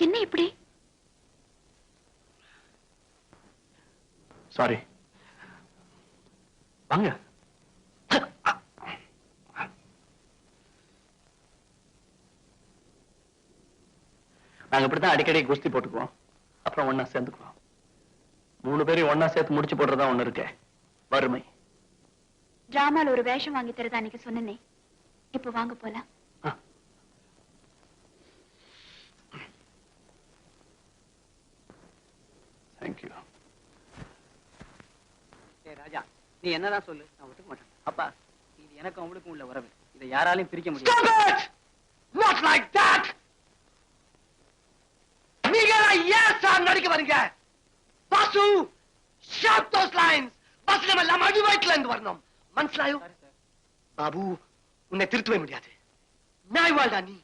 என்ன இப்படி? சாரி. வாங்க. நாங்க இப்படித்தான் அடிக்கடி குஸ்தி போட்டுக்குவோம், அப்புறம் ஒன்னா சேர்ந்துக்குவோம். 3 பேரையும் ஒன்னா சேர்த்து முடிச்சு போடுறதா ஒண்ணு இருக்கே, வறுமை. டிராமால ஒரு வேஷம் வாங்கி தரதா அன்னைக்கு சொன்னனே, இப்ப வாங்க போலாம். தேங்க்யூ. ராஜா, நீ என்னதான் சொல்லு, நான் ஒத்துக்க மாட்டேன். அப்பா, இது எனக்கு அவங்களுக்கும் உள்ள உறவு, இதை யாராலையும் பிரிக்க முடியாது. Not like that. நீங்க ஏன் சார் நடிக்க வரீங்க? Basu, sharp those lines. பஸ்ல எல்லாம் அடி வயிற்றுல இருந்து வரணும். மனசிலாயோ? பாபு, உன்னை திருத்தவே முடியாது. நாய் வாழ்டா நீ.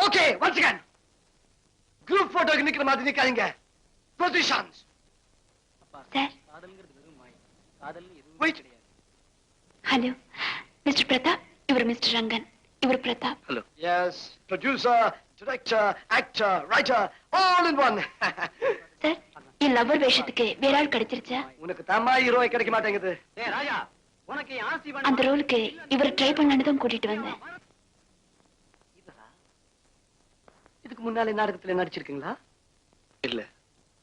Okay, once again. குரூப் போட்டோக்கு நிக்கிற மாதிரி நிக்காதீங்க. Positions. சார். காதல்ங்கிறது வெறும் மாய். காதல்னு எதுவும் கிடையாது. Hello, mister Pratap. இவர் மிஸ்டர் ரங்கன். இவர் Pratap. Hello. Yes, producer, director, actor, writer, all in one. Sir, என் லவர் வேஷத்துக்கு வேற ஆள் கிடைச்சிருச்சா? உனக்கு தாமா ஹீரோய் கிடைக்க மாட்டேங்குது. ஏய் ராஜா, உனக்கு ஆசி பண்ண அந்த ரோலுக்கு இவர் ட்ரை பண்ணலான்னு தான் கூட்டிட்டு வந்தேன். இதுக்கு முன்னாலே நாடகத்துல நடிச்சிருக்கீங்களா? இல்ல.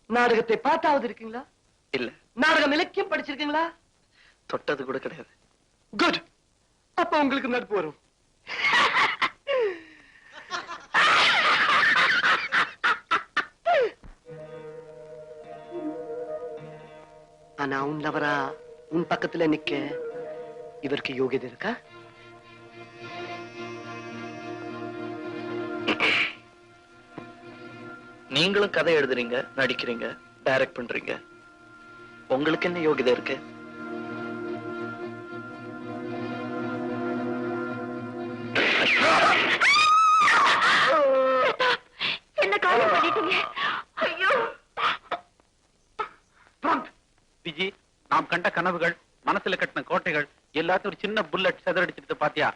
நாடகத்தை பார்த்தாவது இருக்கீங்களா? இல்ல. நாடகம் இலக்கியம் படிச்சிருக்கீங்களா? தொட்டது கூட கிடையாது. குட். அப்ப உங்களுக்கு நடிப்பு வரும். ஆனா உன் லவரா உன் பக்கத்துல நிக்க இவருக்கு யோகியதை இருக்கா? நீங்களும் கதை எழுதுறீங்க, நடிக்கிறீங்க, டைரக்ட் பண்றீங்க. உங்களுக்கு என்ன யோகிதை இருக்கு? என்ன காரியம் பண்ணிட்டீங்க? ஐயோ விஜி, நாம் கண்ட கனவுகள், மனசுல கட்டின கோட்டைகள் எல்லாத்தையும் ஒரு சின்ன புல்லட் செதறடிச்சிட்டு பாத்தியா?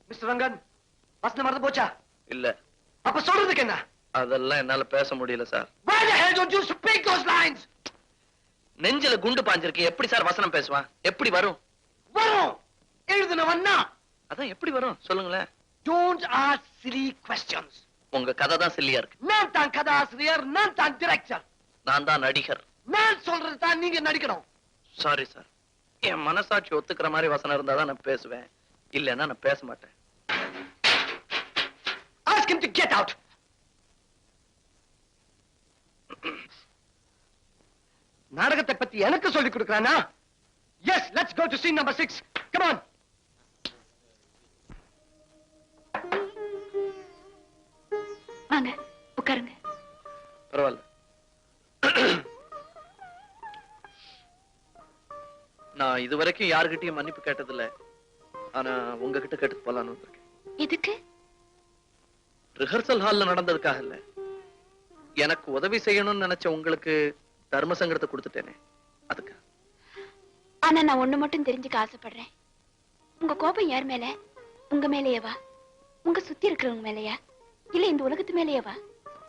மிஸ்டர் ரங்கன், வசனம் மறந்து போச்சா? இல்ல. அப்ப சொல்றதுக்கு என்ன? அதெல்லாம் என்னால பேச முடியல sir. Why the hell don't you speak those lines? நெஞ்சில குண்டு பாஞ்சிருக்கு, எப்படி சார் வசனம் பேசுவான்? எப்படி வரும்? வரும். எழுதுனவன்னா. அதான் எப்படி வரும் சொல்லுங்களேன். Don't ask silly questions. உங்க கதை தான் சில்லியா இருக்கு. நான் தான் கதாசிரியர், நான் தான் டைரக்டர். நான் தான் நடிகர். நான் சொல்றது தான் நீங்க நடிக்கணும். Sorry sir. என் மனசாட்சி ஒத்துக்கிற மாதிரி வசனம் இருந்தா தான் நான் பேசுவேன், இல்லன்னா நான் பேச மாட்டேன். Ask him to get out. நாடகத்தை பத்தி எனக்கு சொல்லிக் கொடுக்கறானா? Yes, let's go to scene number 6. Come on. வாங்க, உட்காருங்க. பரவாயில்ல. நான் இதுவரைக்கும் யாருகிட்டயும் மன்னிப்பு கேட்டதில்ல. ஆனா உங்ககிட்ட கேட்டு போலான்னு வந்திருக்கேன். எதுக்கு? ரிஹர்சல் ஹால்ல நடந்ததுக்காக இல்ல. எனக்கு உதவி செய்யணும்னு நினைச்ச உங்களுக்கு தர்ம சங்கடத்தை கொடுத்துட்டேனே, அதுக்கு. ஆனா நான் ஒண்ணு மட்டும் தெரிஞ்சுக்க ஆசைப்படுறேன். உங்க கோபம் யார் மேல? உங்க மேலேயேவா? உங்க சுத்தி இருக்கிறவங்க மேலயா? இல்ல இந்த உலகத்து மேலேயேவா?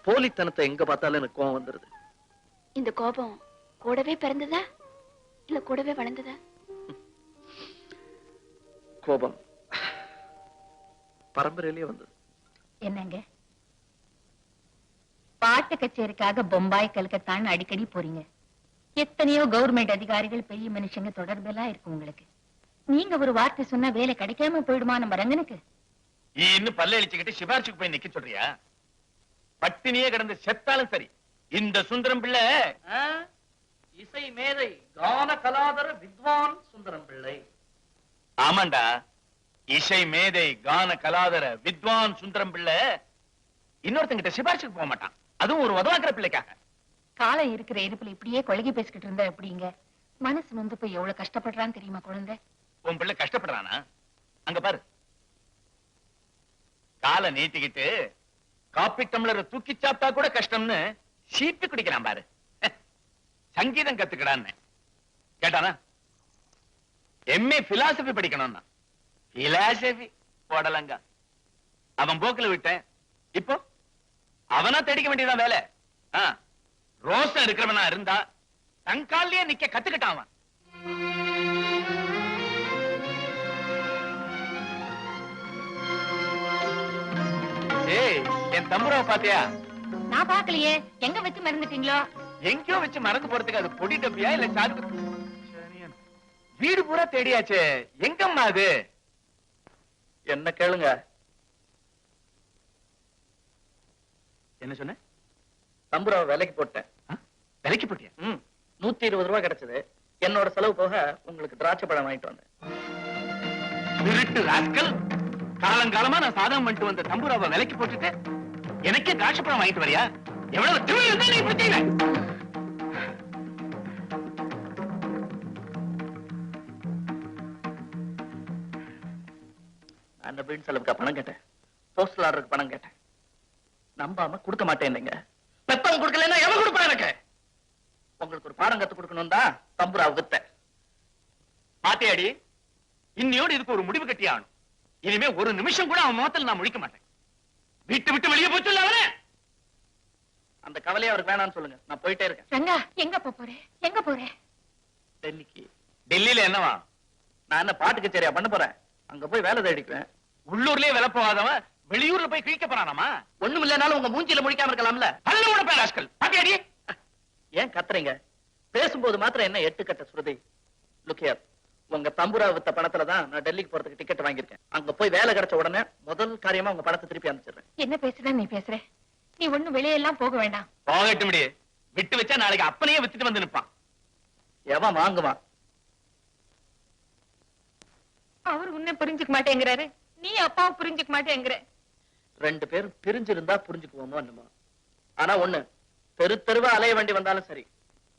போலித்தனத்தை எங்க பார்த்தாலும் எனக்கு கோபம் வந்துருது. இந்த கோபம் கூடவே பிறந்ததா இல்ல கூடவே வளர்ந்ததா? கோபம் பரம்பரையிலேயே வந்தது. என்னங்க, பாட்டு கச்சேரிக்காக பொம்பாய் கல்கத்தான்னு அடிக்கடி போறீங்க. எத்தனையோ கவர்மெண்ட் அதிகாரிகள், பெரிய மனுஷங்க தொடர்பெல்லாம் இருக்கு உங்களுக்கு. நீங்க ஒரு வார்த்தை சொன்னா வேலை கிடைக்காம போயிடுமா நம்ம ரங்கனுக்கு? இன்னும் பல்ல அழிச்சுக்கிட்டு சிபாரிசுக்கு போய் நிக்க சொல்றியா? பட்டினியே கிடந்து செத்தாலும் சரி, இந்த சுந்தரம் பிள்ளை இசை மேதை, கான கலாதர வித்வான் சுந்தரம் பிள்ளை. ஆமாண்டா, இசை மேதை, கான கலாதர வித்வான் சுந்தரம் பிள்ளை இன்னொருத்தங்கிட்ட சிபாரிசுக்கு போக மாட்டான், அதுவும் ஒரு உதவாக்கிற பிள்ளைக்காக. காலம் இருக்கிற இருப்புல இப்படியே கொலகி பேசிக்கிட்டு இருந்தா எப்படிங்க? மனசு வந்து போய் எவ்வளவு கஷ்டப்படுறான்னு தெரியுமா குழந்தை? உன் பிள்ளை கஷ்டப்படுறானா? அங்க பாரு, காலை நீட்டிக்கிட்டு காப்பி டம்ளரை தூக்கி சாப்பிட்டா கூட கஷ்டம்னு சீப்பி குடிக்கிறான் பாரு. சங்கீதம் கத்துக்கடான்னு கேட்டானா? எம்ஏ பிலாசபி படிக்கணும்னா பிலாசபி போடலங்க. அவன் போக்குல விட்டேன். இப்போ அவனா தேடிக்க வேண்டியதான் வேலை. ரோசம் இருக்கிறவனா இருந்தா தங்காலியே நிக்க கத்துக்கிட்டான் அவன். ஏய், என் தம்புராவை பாத்தியா? நான் பாக்கலையே. எங்க வச்சு மறந்துட்டீங்களோ? எங்கேயோ வச்சு மறந்து போறதுக்கு அது பொடி டப்பியா இல்ல சாக்கு? வீடு பூரா தேடியாச்சே, எங்கம்மா அது? என்ன கேளுங்க. என்ன சொன்ன? தம்புராவை விலைக்கு போட்டேன். விலைக்கு போட்டியா? 120 ரூபாய் கிடைச்சது. என்னோட செலவு போக உங்களுக்கு திராட்சை பழம் வாங்கிட்டு வந்தேன். திருட்டு ராஸ்கல்! காலங்காலமா நான் சாதகம் பண்ணிட்டு வந்த தம்புராவை விலைக்கு போட்டுட்டு எனக்கே திராட்சை பழம் வாங்கிட்டு வரியா? எவ்வளவு திமிரு இருந்தா நீ இப்படி செய்வ? அந்த வீடு செலவுக்கு பணம் கேட்டேன். போஸ்டல் ஆர்டருக்கு பணம் கேட்டேன். நம்பாம கொடுக்க மாட்டேன். பெத்தவங்க கொடுக்கலன்னா எவன் கொடுப்பா எனக்கு? உங்களுக்கு ஒரு பாடம் கத்து கொடுக்கணும் தான் தம்புராவை வித்தேன். பாத்தியாடி, இன்னையோடு இதுக்கு ஒரு முடிவு கட்டி ஆகணும். இனிமே ஒரு நிமிஷம் கூட அவன் முகத்தில் நான் முழிக்க மாட்டேன். விட்டு விட்டு வெளியே போச்சுல்ல அவனே. அந்த கவலையை அவருக்கு வேணாம்னு சொல்லுங்க. நான் போயிட்டே இருக்கேன். ரங்கா, எங்க போறேன்? எங்க போறேன்? டெல்லிக்கு. டெல்லியில என்னவா? நான் என்ன பாட்டு கச்சேரியா பண்ண போறேன்? அங்க போய் வேலை தேடிக்குவேன். உள்ளூர்லயே வேலை போகாதவன் வெளியூர்ல போய் கிழிக்க போறானாமா? ஒண்ணும் இல்லைனாலும் உங்க மூஞ்சில முடிக்காம இருக்கலாம்ல. அல்ல உன பேர் ராஸ்கல். பாத்தியாடி? ஏன் கத்துறீங்க? பேசும்போது மாத்திரம் என்ன எட்டுக்கட்ட சுருதி? லுக்கியர், உங்க தம்புரா வித்த பணத்துல தான் நான் டெல்லிக்கு போறதுக்கு டிக்கெட் வாங்கியிருக்கேன். அங்க போய் வேலை கிடைச்ச உடனே முதல் காரியமா உங்க பணத்தை திருப்பி அனுப்பிச்சிடுறேன். என்ன பேசுற நீ? பேசுற நீ ஒண்ணும் வெளியெல்லாம் போக வேண்டாம். போகட்டும் முடியே. விட்டு வச்சா நாளைக்கு அப்பனையே வித்துட்டு வந்து நிப்பான். எவன் வாங்குவான்? அவர் உன்னை புரிஞ்சுக்க மாட்டேங்கிறாரு, நீ அப்பாவை புரிஞ்சுக்க மாட்டேங்கிற. 2 பேரும் பிரிஞ்சிருந்தா புரிஞ்சுக்குவோமோ என்னமோ. ஆனா ஒண்ணு, தெருவா அலைய வேண்டி வந்தாலும் சரி,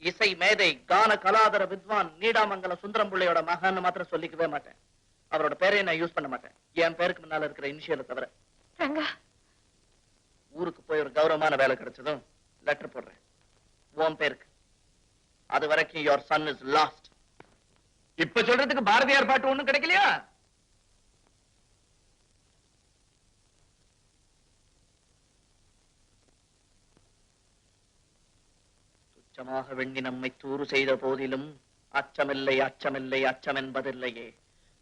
இசை மேதை கான கலாதர வித்வான் நீடாமங்கல சுந்தரம் பிள்ளையோட மகன் மாத்திரம் சொல்லிக்கவே மாட்டேன். அவரோட பேரையை நான் யூஸ் பண்ண மாட்டேன். என் பேருக்கு முன்னால இருக்கிற இனிஷியலை தவிர. ரங்கா, ஊருக்கு போய் ஒரு கௌரவமான வேலை கிடைச்சதும் லெட்டர் போடுறேன் உன் பேருக்கு. அது வரைக்கும் your son is lost. இப்ப சொல்றதுக்கு பாரதியார் பாட்டு ஒண்ணும் கிடைக்கலையா? துச்சமாக வெண்ணி நம்மை தூறு செய்த போதிலும் அச்சமில்லை அச்சமில்லை அச்சம் என்பதில்லையே.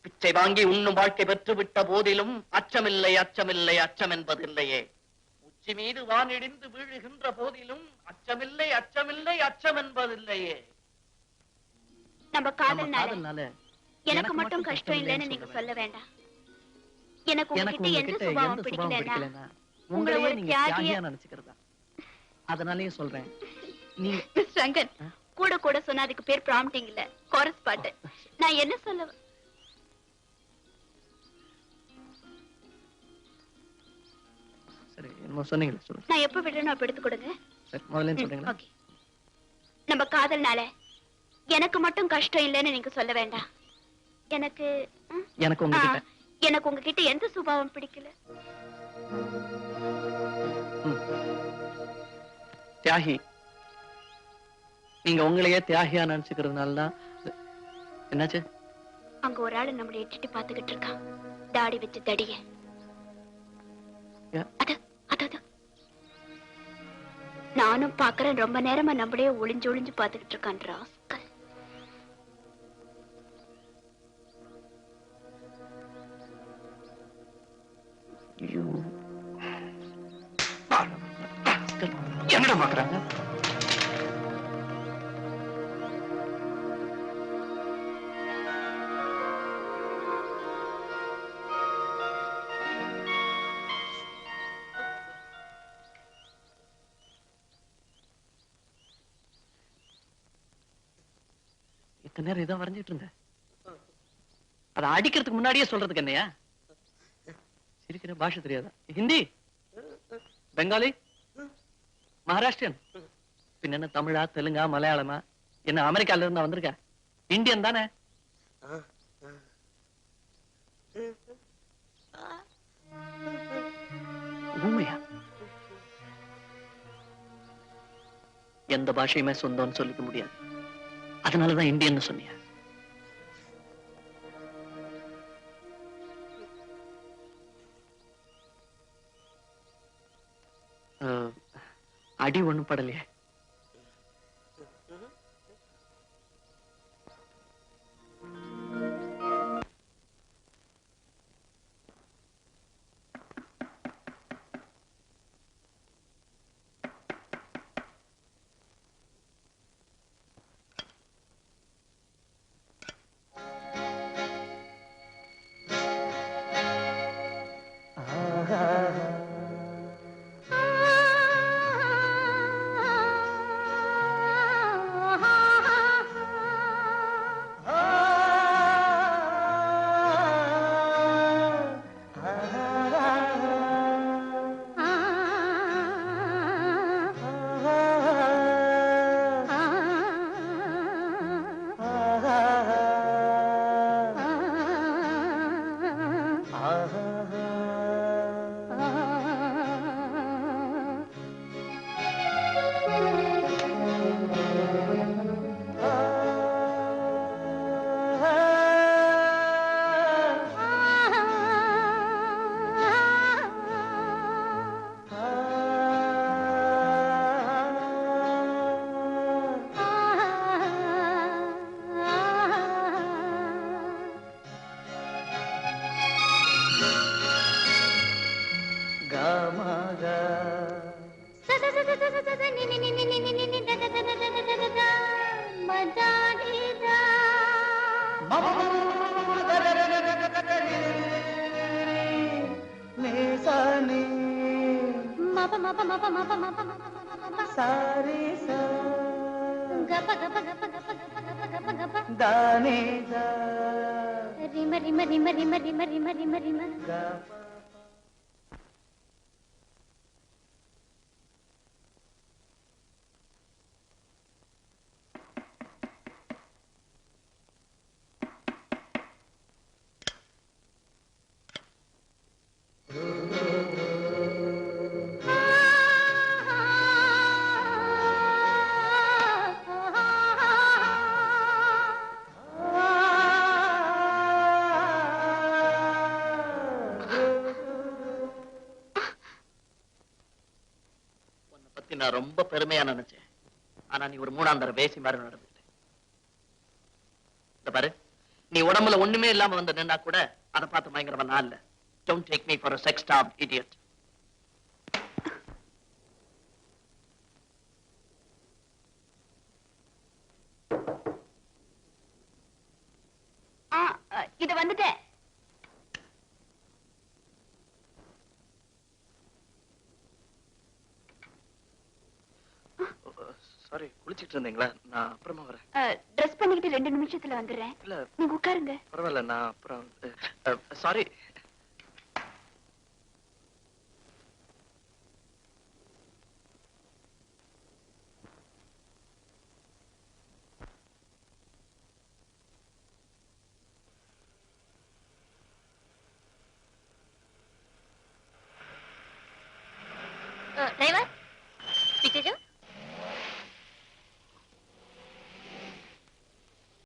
பிச்சை வாங்கி உண்ணும் வாழ்க்கை பெற்று விட்ட போதிலும் அச்சமில்லை அச்சமில்லை அச்சம் என்பதில்லையே. உச்சி மீது வானிடிந்து வீழுகின்ற போதிலும் அச்சமில்லை அச்சமில்லை அச்சம் என்பதில்லையே. நம்ம காதல்னால எனக்கு மட்டும் கஷ்டம் இல்லைன்னு நீங்க சொல்ல வேண்டாம். எனக்கு உங்ககிட்ட எந்த சுபாவம் பிடிக்கலன்னா உங்களை ஒரு தியாகியா நினைச்சுக்கிறதா. அதனாலயே சொல்றேன். நீ மிஸ்டர் ரங்கன், கூட கூட சொன்னா அதுக்கு பேர் ப்ராம்ப்டிங் இல்ல, கோரஸ் பாட்டு. நான் என்ன சொல்ல சரி என்ன சொன்னீங்களா சொல்லுங்க. நான் எப்ப விடுறேன்னு அப்ப எடுத்து கொடுங்க. சரி முதல்ல சொல்றீங்களா? ஓகே. நம்ம காதல்னால எனக்கு மட்டும் கஷ்டம் இல்லைன்னு நீங்க சொல்ல வேண்டாம். எனக்கு உங்ககிட்ட எந்த சுபாவம் பிடிக்கல. தியாகி, நீங்க உங்களையே தியாகியா நினைச்சுக்கிறதுனால தான். என்னாச்சு? அங்க ஒரு ஆளு நம்மளை எட்டிட்டு பாத்துக்கிட்டு இருக்கான், தாடி வச்சு தடிய. நானும் பாக்குறேன். ரொம்ப நேரமா நம்மளே ஒளிஞ்சு ஒளிஞ்சு பாத்துக்கிட்டு இருக்கான் ராஸ்கல். என்னடா பாக்குறாங்க? இத்தனை நேரம் இதான் வரைஞ்சிட்டு இருந்தேன். அதை அடிக்கிறதுக்கு முன்னாடியே சொல்றதுக்கு என்னையா? சிரிக்கிற பாஷை தெரியாதா? ஹிந்தி, பெங்காலி, மகாராஷ்டிரன், பின்ன என்ன தமிழா, தெலுங்கா, மலையாளமா? என்ன அமெரிக்கால இருந்தா வந்திருக்க? இந்தியன் தானே? ஊமையா? எந்த பாஷையுமே சொந்தம்னு சொல்லிக்க முடியாது. அதனாலதான் இந்தியன்னு சொன்னியா? அடி ஒண்ணும் படலையே. நான் ரொம்ப பெருமையா நினைச்சேன். ஆனா நீ ஒரு மூணாந்தர பேசி மாதிரி நடந்துட்ட. இந்த பாரு, நீ உடம்புல ஒண்ணுமே இல்லாம வந்து நின்னா கூட அதை பார்த்து பயங்கரமா நான் இல்ல. Don't take me for a sex-starved idiot. இது வந்துட்டேன். சாரி, குளிச்சிட்டு இருந்தீங்களா? நான் அப்புறமா வரேன். ட்ரெஸ் பண்ணிக்கிட்டு 2 நிமிஷத்துல வந்துடுறேன். இல்ல, நீங்க உட்காருங்க. பரவாயில்ல, நான் அப்புறம் சாரி. டிரைவர்,